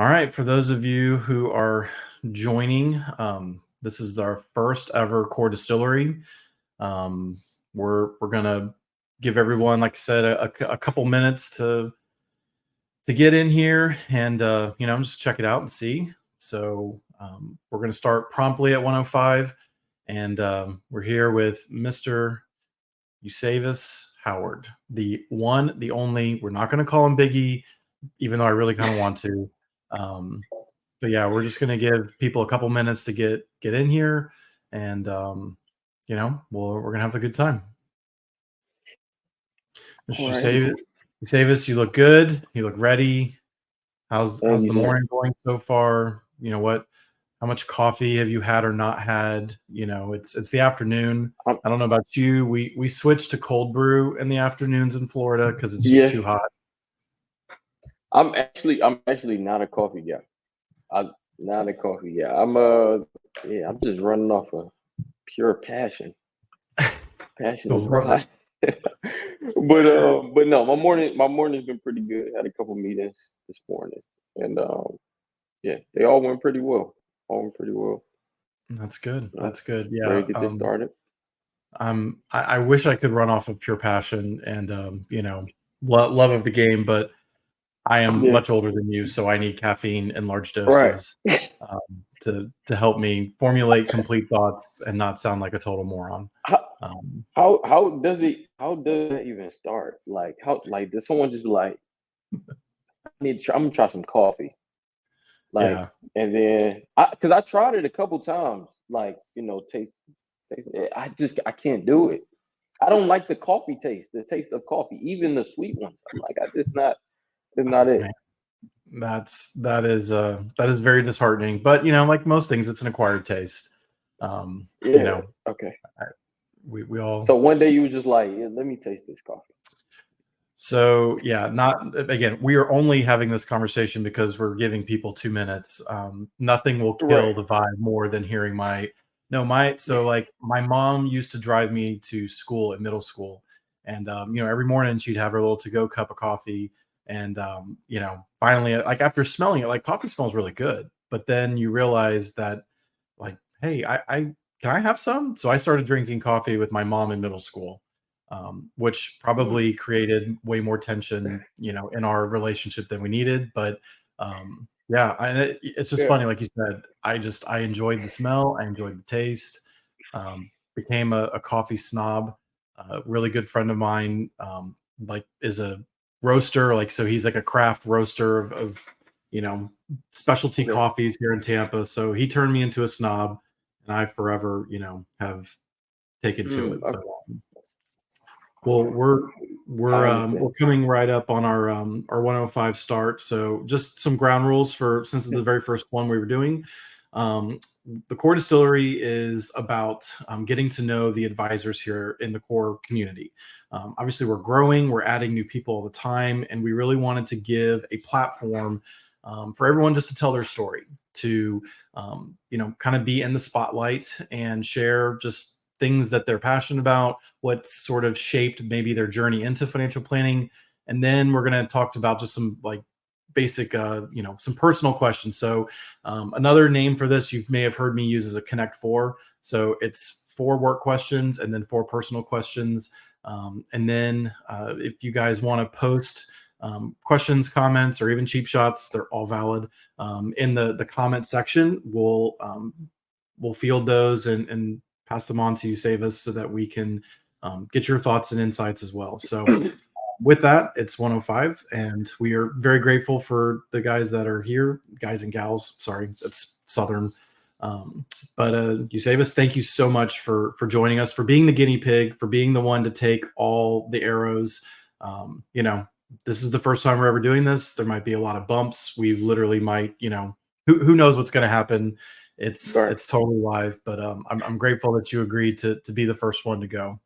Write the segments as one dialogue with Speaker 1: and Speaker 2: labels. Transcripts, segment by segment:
Speaker 1: All right, for those of you who are joining, this is our first ever core distillery. Um, we're gonna give everyone, like I said, a couple minutes to get in here and just check it out and see. So we're gonna start promptly at 105, and we're here with Mr. Eusevius Howard, the one, the only. We're not gonna call him Biggie, even though I really kind of want to. Um, but yeah, we're just gonna give people a couple minutes to get in here, and we're gonna have a good time.
Speaker 2: All
Speaker 1: Mr.
Speaker 2: right.
Speaker 1: Savis, you look good. You look ready.
Speaker 2: Thank
Speaker 1: How's
Speaker 2: you,
Speaker 1: the
Speaker 2: sir.
Speaker 1: morning going so far? You know what? How much coffee have you had or not had? It's the afternoon.
Speaker 2: I'm,
Speaker 1: I don't know about you. We switched to cold brew in the afternoons in Florida because it's just
Speaker 2: yeah,
Speaker 1: too hot.
Speaker 2: I'm actually not a coffee guy. I'm not a coffee guy. I'm just running off of pure passion and
Speaker 1: Love it.
Speaker 2: pride. But no, my morning's been pretty good. Had a couple meetings this morning, and yeah, they all went pretty well. All went pretty well.
Speaker 1: That's good.
Speaker 2: Uh,
Speaker 1: That's good.
Speaker 2: Ready
Speaker 1: Yeah.
Speaker 2: to get this started?
Speaker 1: I wish I could run off of pure passion and love of the game, but I am
Speaker 2: Yeah,
Speaker 1: much older than you, so I need caffeine in large
Speaker 2: right.
Speaker 1: doses to help me formulate complete thoughts and not sound like a total moron.
Speaker 2: How
Speaker 1: Um,
Speaker 2: how does that even start? Like like does someone just be like, I'm gonna try some coffee. Like,
Speaker 1: yeah,
Speaker 2: and then because I tried it a couple times, like, taste it. I can't do it. I don't like the coffee taste, the taste of coffee, even the sweet ones. I'm like, it's not it.
Speaker 1: man, that is very disheartening. But like most things, it's an acquired taste. Um, you
Speaker 2: Yeah.
Speaker 1: know,
Speaker 2: Okay.
Speaker 1: I- we all.
Speaker 2: So one day you was just like, yeah, let me taste this coffee.
Speaker 1: So yeah, not again. We are only having this conversation because we're giving people 2 minutes. Nothing will
Speaker 2: Right.
Speaker 1: kill the vibe more than hearing my no my. So like my mom used to drive me to school in middle school, and every morning she'd have her little to go cup of coffee, and finally, like after smelling it, like coffee smells really good, but then you realize that like, hey, I can I have some? So I started drinking coffee with my mom in middle school, which
Speaker 2: Mm.
Speaker 1: probably created way more tension, in our relationship than we needed. But yeah, it's just
Speaker 2: Yeah.
Speaker 1: funny, like you said. I enjoyed the smell, I enjoyed the taste. Became a coffee snob. A really good friend of mine, like, is a roaster, like so he's like a craft roaster of you know specialty
Speaker 2: Okay.
Speaker 1: coffees here in Tampa. So he turned me into a snob, and I forever, have taken to it. But
Speaker 2: Okay.
Speaker 1: well,
Speaker 2: I
Speaker 1: we're
Speaker 2: understand.
Speaker 1: coming right up on our 105 start. So just some ground rules for since it's the very first one we were doing. Um, the core distillery is about getting to know the advisors here in the core community. Obviously, we're growing, we're adding new people all the time, and we really wanted to give a platform for everyone just to tell their story, to kind of be in the spotlight and share just things that they're passionate about, what sort of shaped maybe their journey into financial planning. And then we're going to talk about just some like basic, some personal questions. So another name for this you may have heard me use is a Connect Four. So it's four work questions and then four personal questions. And then if you guys want to post questions, comments, or even cheap shots, they're all valid in the comment section. We'll field those and pass them on to you, Save us, so that we can get your thoughts and insights as well. So with that, it's 105, and we are very grateful for the guys that are here, guys and gals. Sorry, that's Southern. But you save us. Thank you so much for joining us, for being the guinea pig, for being the one to take all the arrows. This is the first time we're ever doing this. There might be a lot of bumps. We literally might, who knows what's going to happen. It's
Speaker 2: Right.
Speaker 1: it's totally live, but I'm grateful that you agreed to be the first one to go.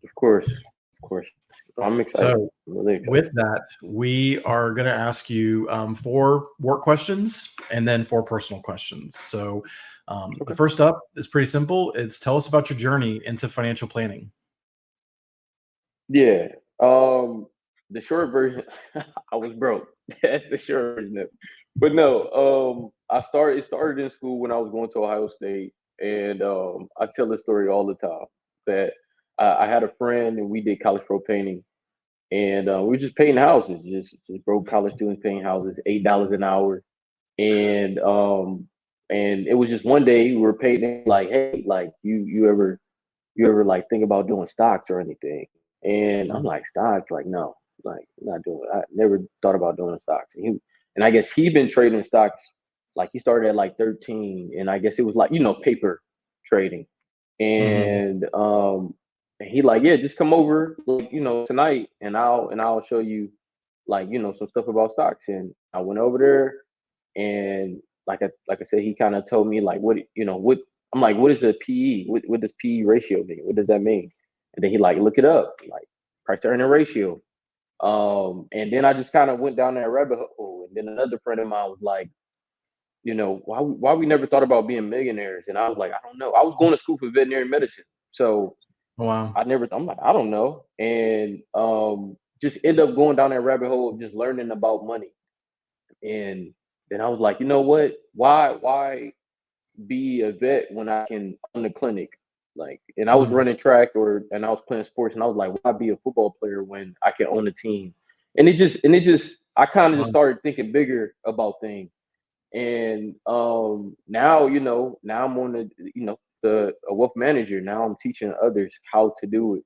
Speaker 2: Of course. Of course. I'm excited.
Speaker 1: So
Speaker 2: I'm really excited.
Speaker 1: with that, we are going to ask you four work questions and then four personal questions. So the
Speaker 2: Okay.
Speaker 1: first up is pretty simple. It's tell us about your journey into financial planning.
Speaker 2: Yeah. The short version, I was broke. That's the short version of it. But no, it started in school when I was going to Ohio State, and I tell this story all the time that I had a friend and we did college pro painting, and we were just painting houses, just broke college students painting houses, $8 an hour, and it was just one day we were painting like, hey, like you ever like think about doing stocks or anything? And I'm
Speaker 1: Mhm.
Speaker 2: like, stocks? Like, no, like I'm not doing it. I never thought about doing stocks. And I guess he been trading stocks, like he started at like 13, and I guess it was like, paper trading.
Speaker 1: Mhm.
Speaker 2: And he like, yeah, just come over like, tonight and I'll show you like, some stuff about stocks. And I went over there, and like I said, he kind of told me like what I'm like, what is a PE? What does PE ratio mean? What does that mean? And then he like look it up, like price to earning ratio. And then I just kind of went down that rabbit hole. And then another friend of mine was like, why we never thought about being millionaires? And I was like, I don't know. I was going to school for veterinary medicine, so
Speaker 1: Wow.
Speaker 2: I'm like, I don't know. And just end up going down that rabbit hole of just learning about money. And then I was like, you know what? Why be a vet when I can own a clinic? Like, and I was
Speaker 1: Mhm.
Speaker 2: running track and I was playing sports, and I was like, why be a football player when I can own a team? I kind of just
Speaker 1: Wow.
Speaker 2: started thinking bigger about things. And now, now I'm on the a wealth manager. Now I'm teaching others how to do it.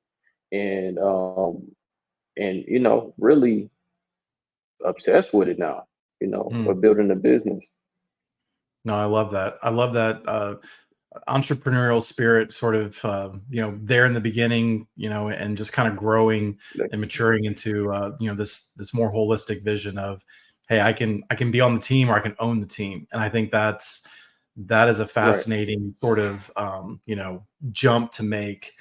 Speaker 2: And really obsessed with it now,
Speaker 1: Mm.
Speaker 2: of building a business.
Speaker 1: No, I love that. I love that entrepreneurial spirit, sort of, there in the beginning, and just kind of growing
Speaker 2: Like,
Speaker 1: and maturing into, this more holistic vision of, hey, I can be on the team or I can own the team. And I think that is a
Speaker 2: right,
Speaker 1: fascinating sort of, jump to make.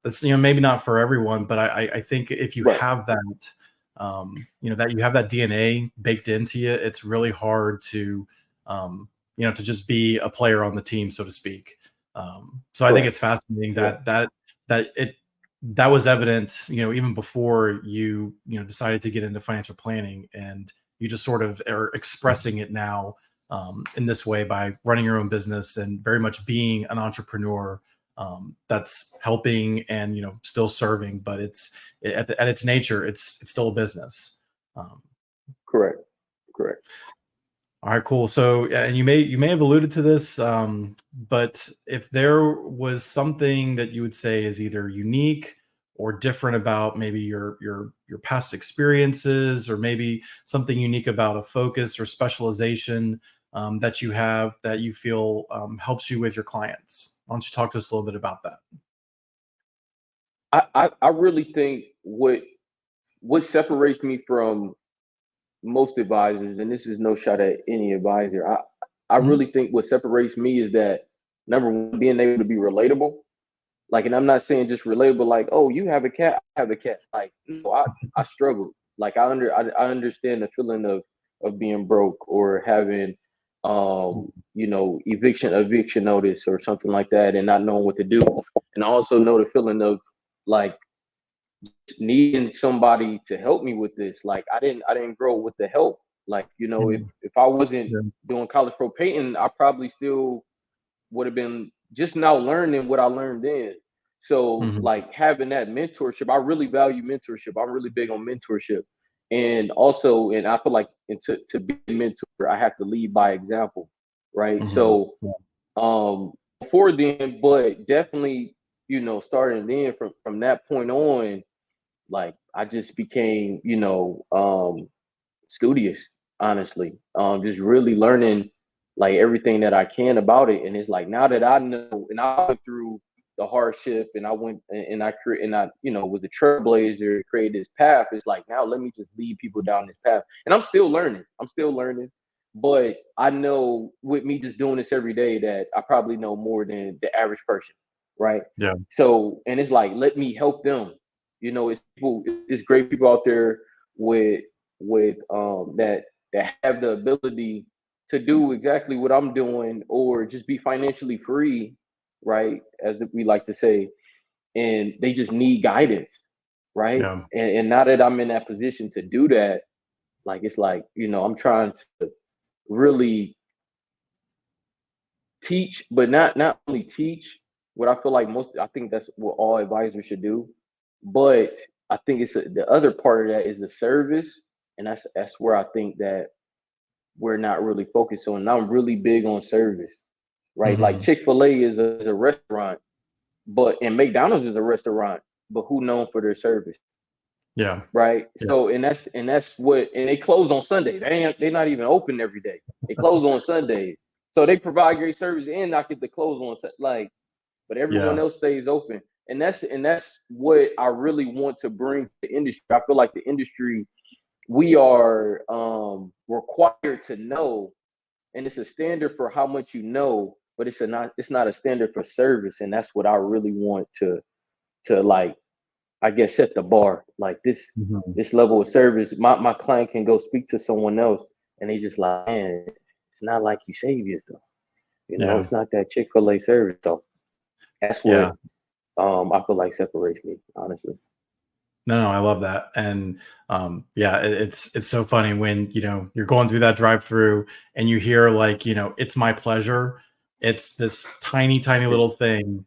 Speaker 1: That's, maybe not for everyone, but I think if you
Speaker 2: right,
Speaker 1: have that, that you have that DNA baked into you, it's really hard to, to just be a player on the team, so to speak. So I think
Speaker 2: correct,
Speaker 1: it's fascinating
Speaker 2: correct,
Speaker 1: that was evident, even before you decided to get into financial planning, and you just sort of are expressing it now, in this way by running your own business and very much being an entrepreneur, that's helping and still serving, but at its nature, it's still a business. Um,
Speaker 2: correct, correct.
Speaker 1: all right, cool. So, and you may have alluded to this, but if there was something that you would say is either unique or different about maybe your past experiences, or maybe something unique about a focus or specialization, that you have that you feel, helps you with your clients. Why don't you talk to us a little bit about that?
Speaker 2: I really think what separates me from most advisors, and this is no shot at any advisor, I
Speaker 1: Mhm.
Speaker 2: really think what separates me is that number one, being able to be relatable. Like, and I'm not saying just relatable, like, oh, you have a cat, I have a cat. Like, no, I struggle. Like, I understand the feeling of being broke or having, eviction notice or something like that, and not knowing what to do. And I also know the feeling of like needing somebody to help me with this. Like, I didn't grow with the help. Like,
Speaker 1: Mhm.
Speaker 2: if I wasn't
Speaker 1: Yeah.
Speaker 2: doing college pro painting, I probably still would have been just now learning what I learned then. So
Speaker 1: Mhm.
Speaker 2: like having that mentorship, I really value mentorship. I'm really big on mentorship. And also, and I feel like, to be a mentor, I have to lead by example. Right.
Speaker 1: Mhm.
Speaker 2: So before then, but definitely, starting then from that point on, like I just became, studious, honestly. Just really learning like everything that I can about it. And it's like now that I know, and I went through the hardship, and I went and I create and I, was a trailblazer, created this path. It's like now let me just lead people down this path. And I'm still learning. I'm still learning. But I know with me just doing this every day that I probably know more than the average person. Right.
Speaker 1: Yeah.
Speaker 2: So, and it's like, let me help them. It's great people out there with that have the ability to do exactly what I'm doing, or just be financially free, right? As we like to say, and they just need guidance, right?
Speaker 1: Yeah.
Speaker 2: And now that I'm in that position to do that, like it's like, I'm trying to really teach, but not only teach what I feel like I think that's what all advisors should do. But I think the other part of that is the service, and that's where I think that we're not really focused on. And I'm really big on service, right? Like
Speaker 1: Hmm.
Speaker 2: Chick-fil-A is a restaurant, and McDonald's is a restaurant, but who known for their service,
Speaker 1: Yeah.
Speaker 2: right?
Speaker 1: Yeah.
Speaker 2: So and that's what, and they close on Sunday. They're not even open every day. They close on Sundays. So they provide great service and not get to close on like, but everyone
Speaker 1: Yeah.
Speaker 2: else stays open. And that's what I really want to bring to the industry. I feel like the industry, we are required to know, and it's a standard for how much you know, but it's not a standard for service. And that's what I really want to like, I guess, set the bar. Like
Speaker 1: Hmm.
Speaker 2: this level of service. My client can go speak to someone else and they just like, man, it's not like Eusevius though.
Speaker 1: Yeah.
Speaker 2: It's not that Chick-fil-A service though. That's what
Speaker 1: Yeah.
Speaker 2: I feel like separates me, honestly.
Speaker 1: No, I love that. And yeah, it's so funny when, you're going through that drive-through and you hear like, it's my pleasure. It's this tiny, tiny little thing,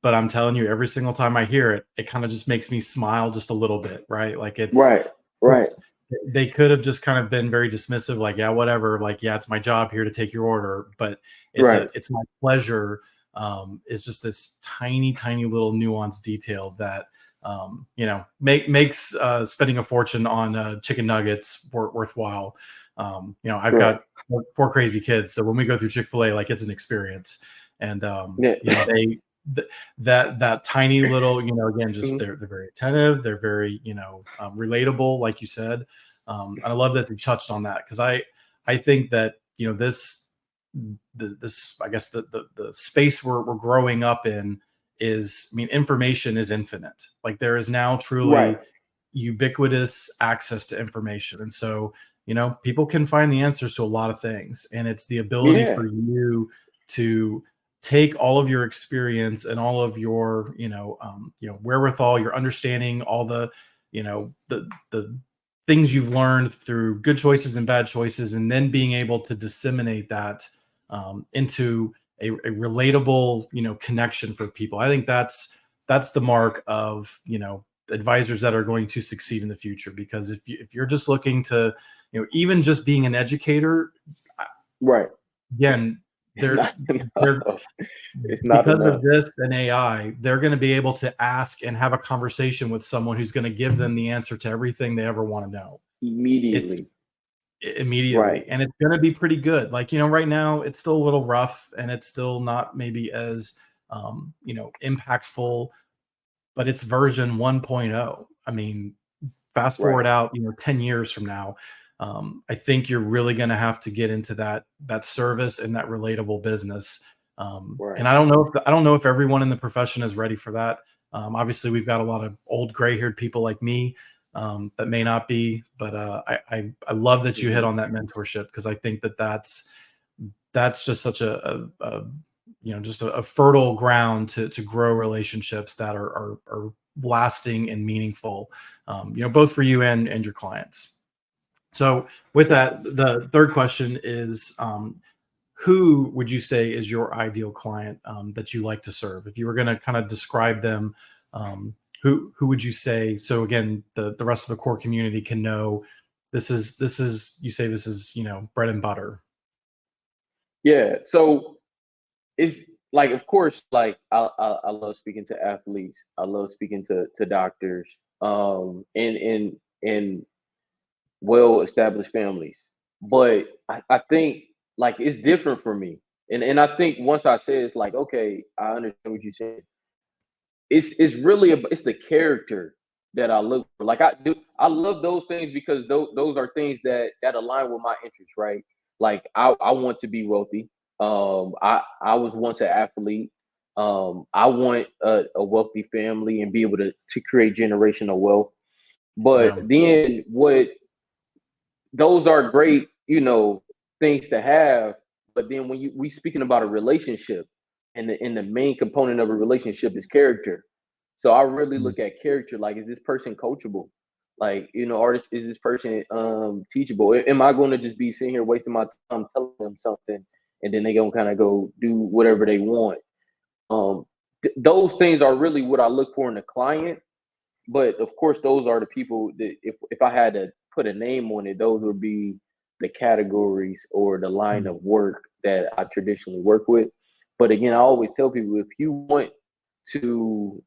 Speaker 1: but I'm telling you, every single time I hear it, it kind of just makes me smile just a little bit, right? Like
Speaker 2: Right, right,
Speaker 1: it's they could have just kind of been very dismissive, like, yeah, whatever, like, yeah, it's my job here to take your order, but
Speaker 2: right.
Speaker 1: it's my pleasure. Is just this tiny, tiny little nuanced detail that makes spending a fortune on chicken nuggets worthwhile. I've
Speaker 2: Right.
Speaker 1: got four crazy kids, so when we go through Chick-fil-A, like, it's an experience. And
Speaker 2: Yeah.
Speaker 1: that tiny little, again, just
Speaker 2: Mhm.
Speaker 1: they're very attentive, they're very, relatable, like you said. And I love that they touched on that, because I think that, this, I guess, the space we're growing up in is, I mean, information is infinite. Like, there is now
Speaker 2: Right.
Speaker 1: truly ubiquitous access to information. And so, people can find the answers to a lot of things. And it's the ability
Speaker 2: Yeah.
Speaker 1: for you to take all of your experience and all of your, wherewithal, your understanding, all the things you've learned through good choices and bad choices, and then being able to disseminate that into a relatable, connection for people. I think that's the mark of, advisors that are going to succeed in the future. Because if you're just looking to, even just being an educator,
Speaker 2: Right.
Speaker 1: again,
Speaker 2: It's
Speaker 1: they're
Speaker 2: not enough.
Speaker 1: they're
Speaker 2: It's not
Speaker 1: because
Speaker 2: enough.
Speaker 1: of this and AI, they're going to be able to ask and have a conversation with someone who's going to give them the answer to everything they ever want to know.
Speaker 2: Immediately.
Speaker 1: It's immediately,
Speaker 2: Right.
Speaker 1: and it's going to be pretty good. Like, right now it's still a little rough and it's still not maybe as impactful, but it's version 1.0. I mean, fast
Speaker 2: Right.
Speaker 1: forward out, 10 years from now, I think you're really going to have to get into that service and that relatable business. And
Speaker 2: Right.
Speaker 1: I don't know if everyone in the profession is ready for that. Obviously, we've got a lot of old gray-haired people like me that may not be, but I love that you hit
Speaker 2: Hmm.
Speaker 1: on that mentorship, because I think that's just such just a fertile ground to grow relationships that are lasting and meaningful, both for you and your clients. So with that,
Speaker 2: Definitely.
Speaker 1: the third question is, who would you say is your ideal client, that you like to serve? If you were going to kind of describe them, who would you say? So again, the rest of the core community can know this is you say this is, bread and butter.
Speaker 2: Yeah. So it's like, of course, like I love speaking to athletes. I love speaking to doctors, and well established families. But I think like it's different for me. And I think once I say it's like, okay, I understand what you said. It's really it's the character that I look for. Like I love those things because those are things that align with my interests, right? Like I want to be wealthy. I was once an athlete. I want a wealthy family and be able to create generational wealth. But
Speaker 1: Yeah.
Speaker 2: then what those are great, things to have. But then when we speaking about a relationship, and the main component of a relationship is character. So I really look at character, like, is this person coachable? Like, artist, is this person teachable? Am I going to just be sitting here wasting my time telling them something, and then they gonna kind of go do whatever they want? Those things are really what I look for in a client. But of course, those are the people that, if I had to put a name on it, those would be the categories or the line
Speaker 1: Mm.
Speaker 2: of work that I traditionally work with. But again, I always tell people, if you want to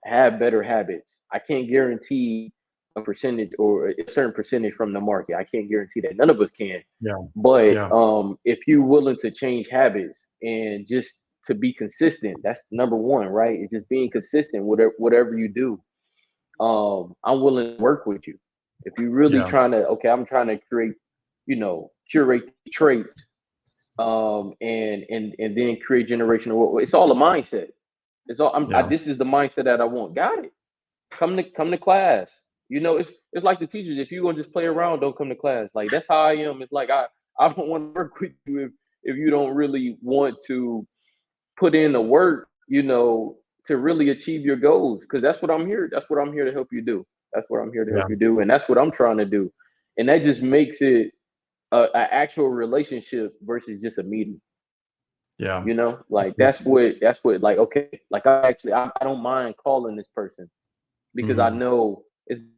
Speaker 2: have better habits, I can't guarantee a percentage or a certain percentage from the market. I can't guarantee that. None of us can.
Speaker 1: Yeah.
Speaker 2: But
Speaker 1: Yeah.
Speaker 2: if you're willing to change habits and just to be consistent, that's number one, right? It's just being consistent, whatever you do. I'm willing to work with you. If you're really
Speaker 1: Yeah.
Speaker 2: trying to, okay, I'm trying to curate traits, and then create generational wealth. It's all a mindset. It's all.
Speaker 1: Yeah.
Speaker 2: This is the mindset that I want. Got it. Come to class. It's like the teachers. If you're gonna just play around, don't come to class. Like, that's how I am. It's like I don't want to work with you if you don't really want to put in the work, to really achieve your goals. Because that's what I'm here. That's what I'm here to help you do. That's what I'm here to help
Speaker 1: Yeah.
Speaker 2: you do, and that's what I'm trying to do. And that just makes it an actual relationship versus just a meeting.
Speaker 1: Yeah.
Speaker 2: Like, that's what like, okay, like, I don't mind calling this person because I
Speaker 1: Mhm.
Speaker 2: know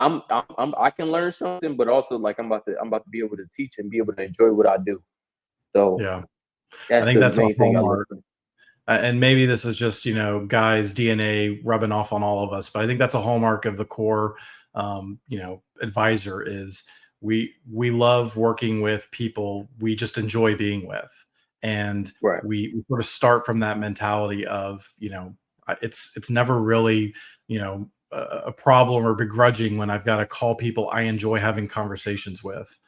Speaker 2: I can learn something, but also, like, I'm about to be able to teach and be able to enjoy what I do. So
Speaker 1: Yeah. I
Speaker 2: that's
Speaker 1: think
Speaker 2: the
Speaker 1: that's a
Speaker 2: main thing I look
Speaker 1: hallmark.
Speaker 2: for.
Speaker 1: And maybe this is just, guys' DNA rubbing off on all of us, but I think that's a hallmark of the core, advisor is we love working with people we just enjoy being with, and
Speaker 2: Right.
Speaker 1: we sort of start from that mentality of, it's never really, a problem or begrudging when I've got to call people I enjoy having conversations with.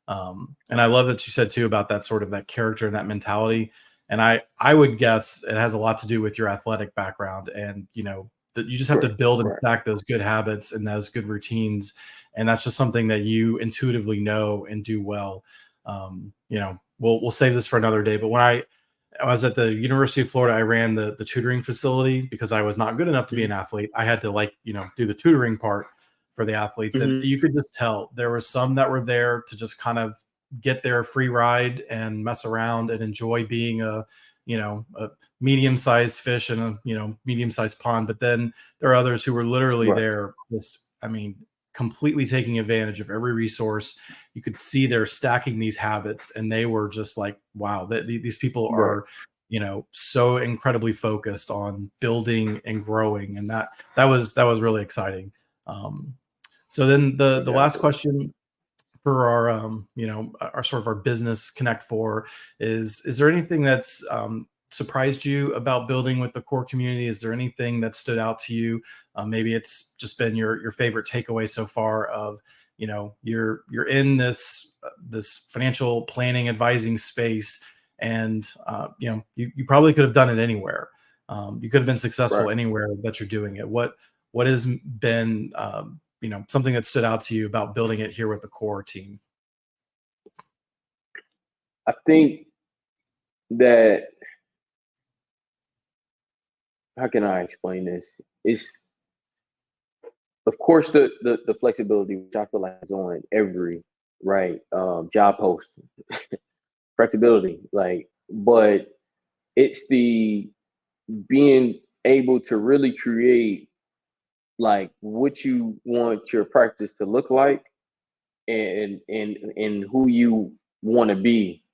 Speaker 1: And I love that you said too about that sort of that character and that mentality. And I would guess it has a lot to do with your athletic background, and that you just have to
Speaker 2: Right.
Speaker 1: build and
Speaker 2: Right.
Speaker 1: stack those good habits and those good routines, and that's just something that you intuitively know and do well. We'll save this for another day, but when I was at the University of Florida, I ran the tutoring facility because I was not good enough to be
Speaker 2: Mhm.
Speaker 1: an athlete. I had to, like, do the tutoring part for the athletes. And
Speaker 2: Mhm.
Speaker 1: you could just tell there were some that were there to just kind of get their free ride and mess around and enjoy being a medium-sized fish in a, medium-sized pond. But then there are others who were literally
Speaker 2: Right.
Speaker 1: there, just, I mean, completely taking advantage of every resource. You could see they're stacking these habits, and they were just like, wow, these people
Speaker 2: Right.
Speaker 1: are, so incredibly focused on building and growing. And that was really exciting. So then the last
Speaker 2: Exactly.
Speaker 1: question for our our sort of our business connect for is there anything that's surprised you about building with the core community? Is there anything that stood out to you? Maybe it's just been your favorite takeaway so far of, you're in this financial planning advising space, and you probably could have done it anywhere. You could have been successful
Speaker 2: Right.
Speaker 1: anywhere that you're doing it. What has been something that stood out to you about building it here with the core team?
Speaker 2: I think that, how can I explain this? It's, of course, the flexibility, which I feel like is on every, right, job post. Flexibility, like, but it's the being able to really create, like, what you want your practice to look like, and who you want to be,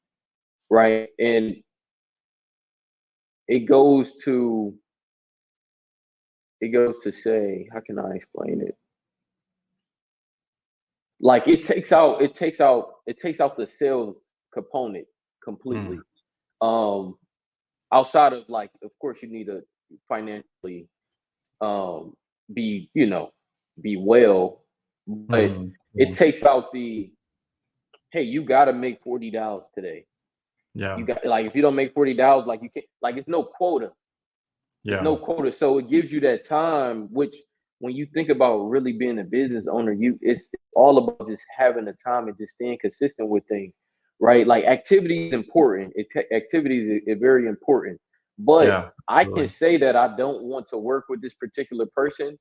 Speaker 2: right? And it goes to say, how can I explain it? Like, it takes out the sales component
Speaker 1: Mm,
Speaker 2: completely. Um, Outside of, like, of course, you need to financially um be, be well, but
Speaker 1: mhm,
Speaker 2: it
Speaker 1: yeah,
Speaker 2: takes out the, hey, you gotta make $40 today.
Speaker 1: yeah,
Speaker 2: You got, like, if you don't make $40, like, you can't, like, it's no quota. It's
Speaker 1: yeah,
Speaker 2: no quota. So it gives you that time, which, when you think about really being a business owner, it's all about just having the time and just staying consistent with things, right? Like, activity is important. Activity is very important. But
Speaker 1: yeah,
Speaker 2: I can
Speaker 1: really.
Speaker 2: say that I don't want to work with this particular person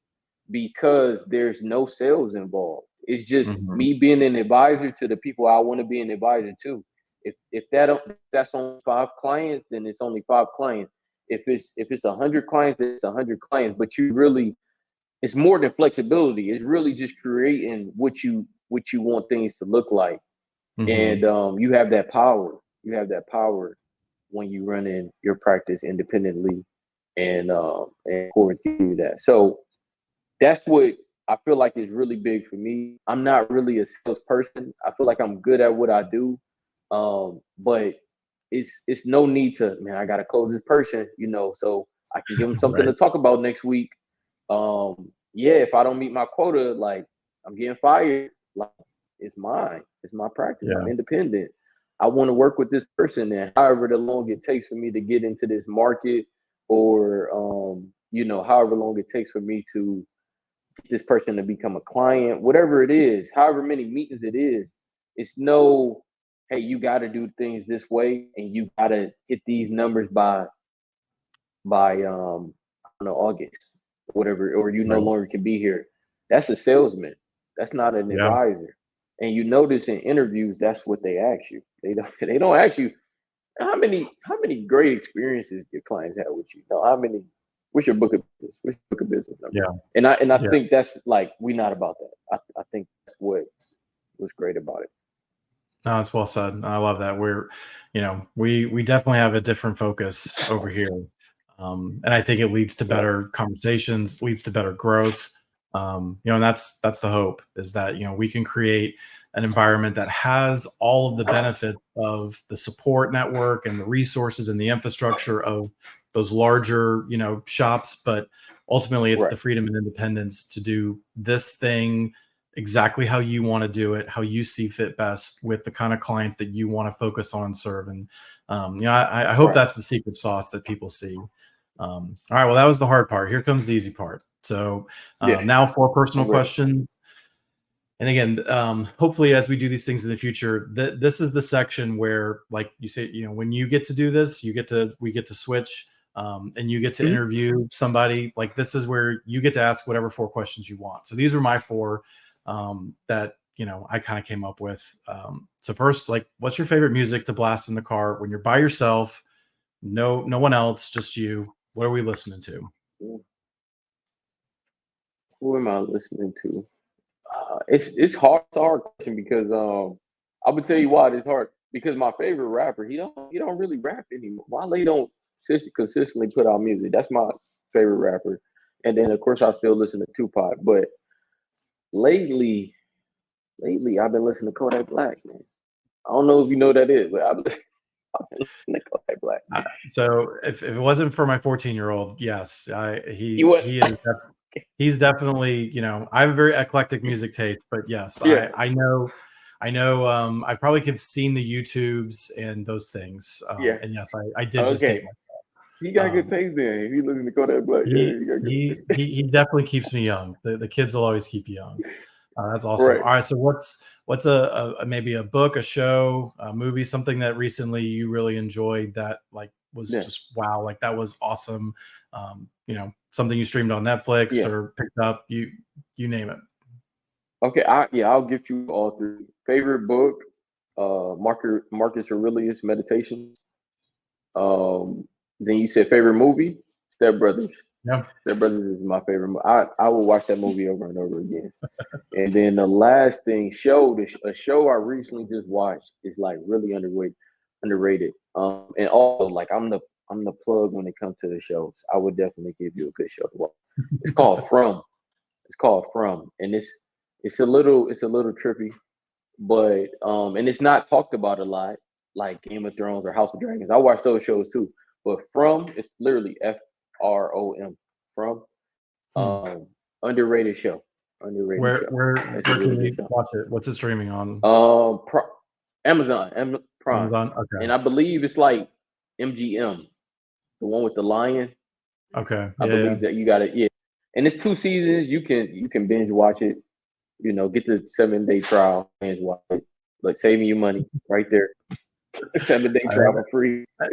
Speaker 2: because there's no sales involved. It's just
Speaker 1: Mhm.
Speaker 2: me being an advisor to the people I want to be an advisor to. If that's only 5 clients, then it's only 5 clients. If it's 100 clients, then it's 100 clients. But it's more than flexibility. It's really just creating what you want things to look like. And
Speaker 1: Mhm.
Speaker 2: you have that power. You have that power when you run in your practice independently, and Core's giving you that. So that's what I feel like is really big for me. I'm not really a salesperson. I feel like I'm good at what I do, but it's no need to, man, I gotta close this person, so I can give them something
Speaker 1: Right.
Speaker 2: to talk about next week. Yeah, if I don't meet my quota, like I'm getting fired. Like it's mine. It's my practice. I'm
Speaker 1: Yeah.
Speaker 2: independent. I want to work with this person, and however the long it takes for me to get into this market, or however long it takes for me to get this person to become a client, whatever it is, however many meetings it is, it's no, hey, you got to do things this way, and you got to hit these numbers by I don't know, August, whatever, or you no
Speaker 1: Right.
Speaker 2: longer can be here. That's a salesman. That's not an
Speaker 1: Yeah.
Speaker 2: advisor. And you notice in interviews, that's what they ask you. They don't ask you how many great experiences your clients had with you. No, how many? What's your book of business? What's your book of business number?
Speaker 1: Yeah.
Speaker 2: And I
Speaker 1: Yeah.
Speaker 2: think that's like we not about that. I think that's what was great about it.
Speaker 1: No, it's well said. I love that. We definitely have a different focus over here, and I think it leads to
Speaker 2: Yeah,
Speaker 1: better conversations, leads to better growth. And that's the hope, is that we can create an environment that has all of the benefits of the support network and the resources and the infrastructure of those larger shops, but ultimately it's the
Speaker 2: right,
Speaker 1: freedom and independence to do this thing exactly how you want to do it, how you see fit best with the kind of clients that you want to focus on and serve. And I hope
Speaker 2: right.
Speaker 1: that's the secret sauce that people see. All right, well, that was the hard part. Here comes the easy part. So
Speaker 2: Yeah,
Speaker 1: now for personal
Speaker 2: I'm ready.
Speaker 1: questions. And again, hopefully, as we do these things in the future, this is the section where, like you say, when you get to do this, we get to switch, and you get to
Speaker 2: Mhm.
Speaker 1: interview somebody. Like, this is where you get to ask whatever 4 questions you want. So these are my 4 that I kind of came up with. So first, like, what's your favorite music to blast in the car when you're by yourself? No one else, just you. What are we listening to?
Speaker 2: Who am I listening to? It's hard question because I would tell you why it's hard, because my favorite rapper, he don't really rap anymore. Wale don't consistently put out music. That's my favorite rapper, and then of course I still listen to Tupac. But lately I've been listening to Kodak Black, man. I don't know if you know who that is, but I've been listening to Kodak Black.
Speaker 1: So if it wasn't for my 14-year-old, yes,
Speaker 2: You what?
Speaker 1: he's definitely, I have a very eclectic music taste, but yes,
Speaker 2: Yeah,
Speaker 1: I know, I probably have seen the YouTubes and those things.
Speaker 2: yeah.
Speaker 1: And yes, I did just date
Speaker 2: Okay,
Speaker 1: myself.
Speaker 2: he got good
Speaker 1: Um,
Speaker 2: taste then. If you listen to Kodak Black, yeah,
Speaker 1: he
Speaker 2: he got good
Speaker 1: he
Speaker 2: taste.
Speaker 1: he he definitely keeps me young. The kids will always keep you young. That's awesome.
Speaker 2: Right.
Speaker 1: All right, so what's maybe a book, a show, a movie, something that recently you really enjoyed that, like, was
Speaker 2: Yeah.
Speaker 1: just wow, like that was awesome. Something you streamed on Netflix
Speaker 2: Yeah.
Speaker 1: or picked up, you name it.
Speaker 2: Okay, I'll give you all three. Favorite book, Marcus Aurelius Meditations. Then you said favorite movie, Step Brothers.
Speaker 1: Yeah.
Speaker 2: Step Brothers is my favorite. I will watch that movie over and over again. And then the last thing, a show I recently just watched is like really underrated. And also like I'm the plug when it comes to the shows. I would definitely give you a good show to watch. It's called From. It's called From, and it's a little trippy, but and it's not talked about a lot, like Game of Thrones or House of Dragons. I watch those shows too, but From, it's literally FROM. From,
Speaker 1: Hmm.
Speaker 2: um underrated show. Underrated
Speaker 1: Where
Speaker 2: show.
Speaker 1: where
Speaker 2: It's a
Speaker 1: where can
Speaker 2: really good
Speaker 1: we
Speaker 2: show.
Speaker 1: watch it? What's it streaming on?
Speaker 2: Amazon, Prime,
Speaker 1: Amazon.
Speaker 2: and
Speaker 1: Okay.
Speaker 2: I believe it's like MGM, the one with the lion.
Speaker 1: Okay.
Speaker 2: I
Speaker 1: Yeah. Yeah.
Speaker 2: believe that you got it. Yeah, and it's 2 seasons. You can binge watch it. Get the 7-day trial, binge watch it. Like saving you money right there. 7-day trial for free.
Speaker 1: I-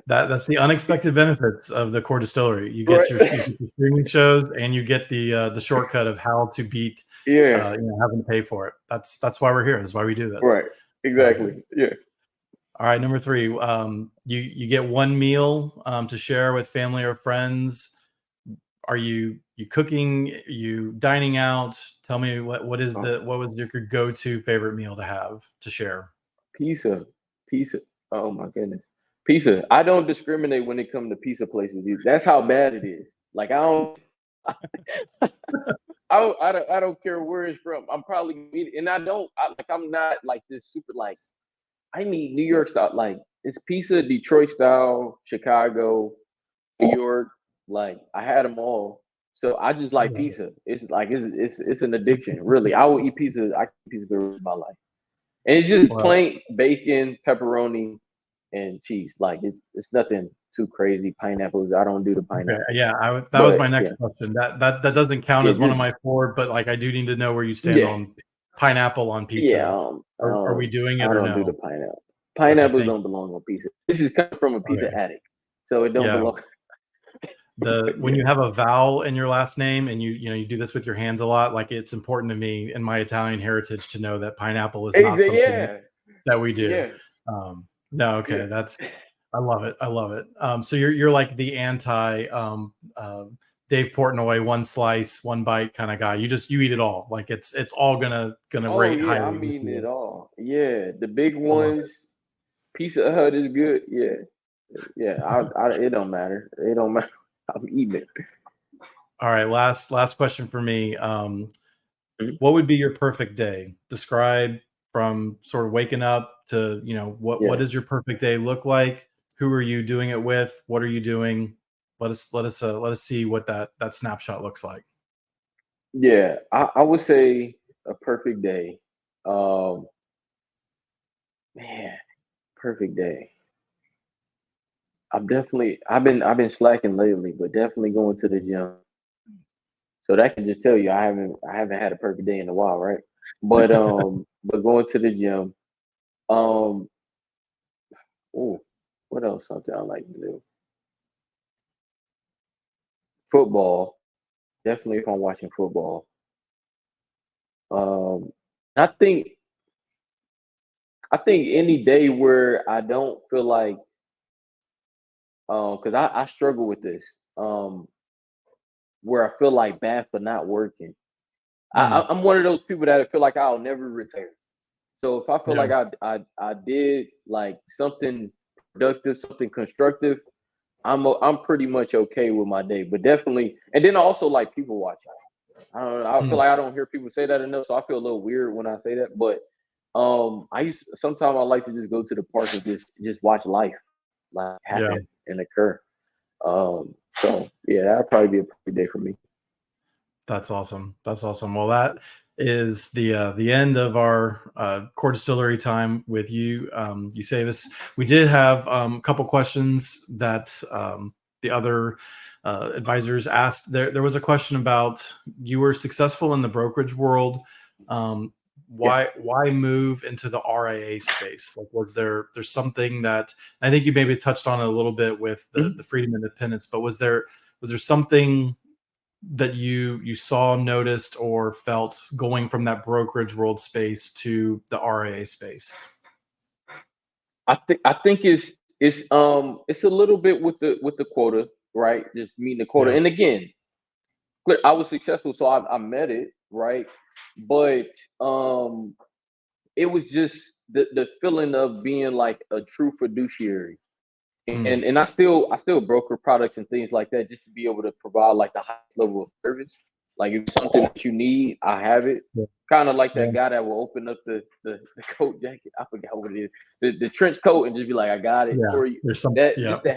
Speaker 1: that's the unexpected benefits of the core distillery. You
Speaker 2: Right.
Speaker 1: get your streaming shows, and you get the shortcut of how to beat
Speaker 2: Yeah.
Speaker 1: having to pay for it. That's why we're here. That's why we do this.
Speaker 2: Right. Exactly. Yeah.
Speaker 1: All right, number 3. You get one meal to share with family or friends. Are you cooking? You dining out? Tell me what was your go-to favorite meal to have to share?
Speaker 2: Pizza. Pizza. Oh my goodness. Pizza. I don't discriminate when it comes to pizza places. That's how bad it is. Like I don't I don't care where it's from. I'm probably and I'm not like this super like I need New York style. Like it's pizza, Detroit style, Chicago, New York. Like I had them all. So I just like pizza. It's like it's an addiction, really. I will eat pizza. I can eat pizza the rest of my life. And it's just
Speaker 1: Well,
Speaker 2: plain bacon, pepperoni, and cheese. Like it's nothing too crazy. Pineapples. I don't do the
Speaker 1: okay,
Speaker 2: pineapple.
Speaker 1: yeah, that was
Speaker 2: But
Speaker 1: my
Speaker 2: yeah,
Speaker 1: next question. That doesn't count
Speaker 2: yeah,
Speaker 1: as one of
Speaker 2: just
Speaker 1: my 4, but like I do need to know where you stand
Speaker 2: yeah,
Speaker 1: on pineapple on
Speaker 2: yeah.
Speaker 1: pizza. Are we doing it
Speaker 2: I
Speaker 1: or
Speaker 2: don't do the
Speaker 1: no?
Speaker 2: pineapple.
Speaker 1: Okay,
Speaker 2: Pineapples
Speaker 1: thank
Speaker 2: don't belong on pizza. This is coming from a
Speaker 1: you.
Speaker 2: pizza
Speaker 1: Okay,
Speaker 2: addict, so it don't
Speaker 1: yeah.
Speaker 2: belong.
Speaker 1: When
Speaker 2: Yeah,
Speaker 1: you have a vowel in your last name and you do this with your hands a lot, like it's important to me in my Italian heritage to know that pineapple is not something
Speaker 2: yeah,
Speaker 1: that we do.
Speaker 2: yeah,
Speaker 1: No,
Speaker 2: yeah.
Speaker 1: okay, I love it. I love it. So you're like the anti Dave Portnoy, one slice, one bite kind of guy. You eat it all. Like it's all gonna
Speaker 2: Oh
Speaker 1: rate
Speaker 2: yeah,
Speaker 1: highly
Speaker 2: I'm
Speaker 1: with
Speaker 2: eating it
Speaker 1: you.
Speaker 2: all. Yeah, the big
Speaker 1: I love
Speaker 2: ones.
Speaker 1: it.
Speaker 2: Pizza Hut is good. Yeah, yeah. It don't matter. It don't matter. I'm eating it.
Speaker 1: All right, last question for me.
Speaker 2: Mhm.
Speaker 1: What would be your perfect day? Describe from sort of waking up to, what
Speaker 2: Yeah,
Speaker 1: does your perfect day look like? Who are you doing it with? What are you doing? Let us see what that snapshot looks like.
Speaker 2: yeah. I would say a perfect day. Um, man, perfect day. I've been slacking lately, but definitely going to the gym. So that can just tell you I haven't had a perfect day in a while, right? But going to the gym. Um, oh, what else something I like to do? Football. Definitely if I'm watching football. Um, I think any day where I don't feel like because I struggle with this. Um, where I feel like bad for not working.
Speaker 1: Mhm.
Speaker 2: I'm one of those people that I feel like I'll never retire. So if I feel
Speaker 1: Yeah.
Speaker 2: like I did like something productive, something constructive, I'm pretty much okay with my day. But definitely, and then I also like people watching. I don't know. I feel
Speaker 1: Mm.
Speaker 2: like I don't hear people say that enough, so I feel a little weird when I say that. But sometimes I like to just go to the park and just watch life like
Speaker 1: Yeah.
Speaker 2: happen and occur. So yeah, that'd probably be a pretty day for me.
Speaker 1: That's awesome. That's awesome. Well, that is the end of our core distillery time with you, Eusebius. We did have a couple questions that the other advisors asked. There was a question about you were successful in the brokerage world. Um,
Speaker 2: Yeah.
Speaker 1: why move into the RIA space? Like, there's something that I think you maybe touched on it a little bit with the
Speaker 2: Mhm.
Speaker 1: freedom and independence, but was there something that you saw, noticed, or felt going from that brokerage world space to the RIA space?
Speaker 2: I think it's a little bit with the quota, right? Just meeting the quota.
Speaker 1: Yeah.
Speaker 2: And again, I was successful, so I met it, right? But it was just the feeling of being like a true fiduciary.
Speaker 1: Mm.
Speaker 2: And I still broker products and things like that just to be able to provide like the highest level of service. Like if it's something that you need, I have it.
Speaker 1: Yeah.
Speaker 2: Kind of like
Speaker 1: Yeah.
Speaker 2: that guy that will open up the coat jacket. I forgot what it is. The trench coat and just be like, I got it
Speaker 1: Yeah.
Speaker 2: for you.
Speaker 1: There's some.
Speaker 2: That
Speaker 1: Yeah.
Speaker 2: just to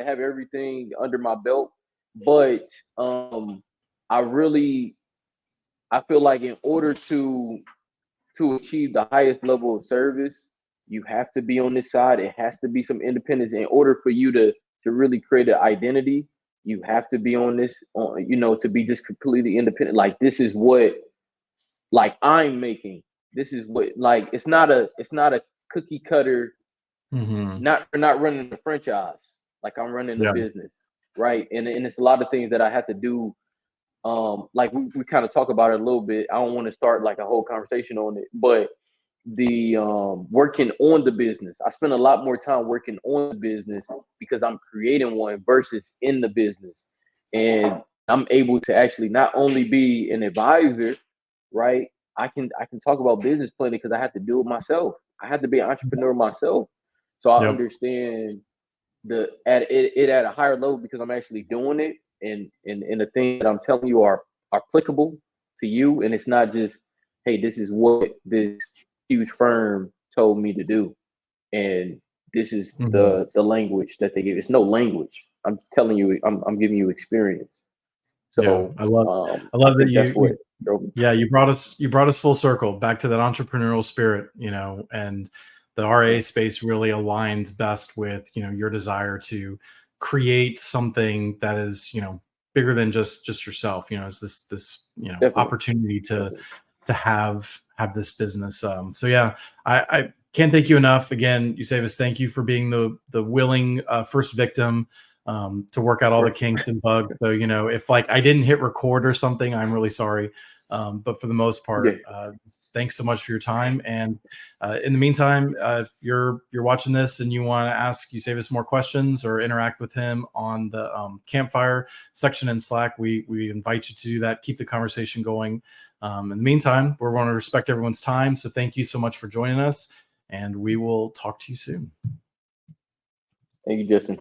Speaker 2: have everything under my belt. But I really I feel like in order to achieve the highest level of service, you have to be on this side. It has to be some independence in order for you to really create an identity. You have to be on this, to be just completely independent. Like this is what like I'm making. This is what like it's not a cookie cutter.
Speaker 1: Hmm.
Speaker 2: Not running a franchise. Like I'm running a
Speaker 1: Yeah.
Speaker 2: business, right? And it's a lot of things that I have to do like we kind of talk about it a little bit. I don't want to start like a whole conversation on it, but the working on the business, I spend a lot more time working on the business because I'm creating one versus in the business. And I'm able to actually not only be an advisor, right? I can talk about business planning because I have to do it myself. I have to be an entrepreneur myself. So I
Speaker 1: Yep.
Speaker 2: understand it at a higher level because I'm actually doing it, and the things that I'm telling you are applicable to you, and it's not just, hey, this is what this huge firm told me to do, and this is
Speaker 1: Mhm.
Speaker 2: the language that they give. It's no language. I'm telling you, I'm giving you experience.
Speaker 1: Yeah,
Speaker 2: So
Speaker 1: I
Speaker 2: I
Speaker 1: love that
Speaker 2: think that's what drove me.
Speaker 1: yeah, you brought us full circle back to that entrepreneurial spirit, you know, and the
Speaker 2: Yeah,
Speaker 1: RA space really aligns best with, you know, your desire to create something that is, you know, bigger than just yourself, you know, it's this, you know,
Speaker 2: definitely,
Speaker 1: opportunity
Speaker 2: definitely.
Speaker 1: to have this business. So yeah, I can't thank you enough. Again, Eusebius, thank you for being the willing first victim to work out all the
Speaker 2: Right.
Speaker 1: kinks and bugs. So, you know, if like I didn't hit record or something, I'm really sorry. But for the most
Speaker 2: Yeah,
Speaker 1: part, thanks so much for your time. And in the meantime, if you're watching this and you want to ask Eusebius more questions or interact with him on the campfire section in Slack, we invite you to do that. Keep the conversation going. In the meantime, we're going to respect everyone's time. So thank you so much for joining us, and we will talk to you soon.
Speaker 2: thank you, Justin.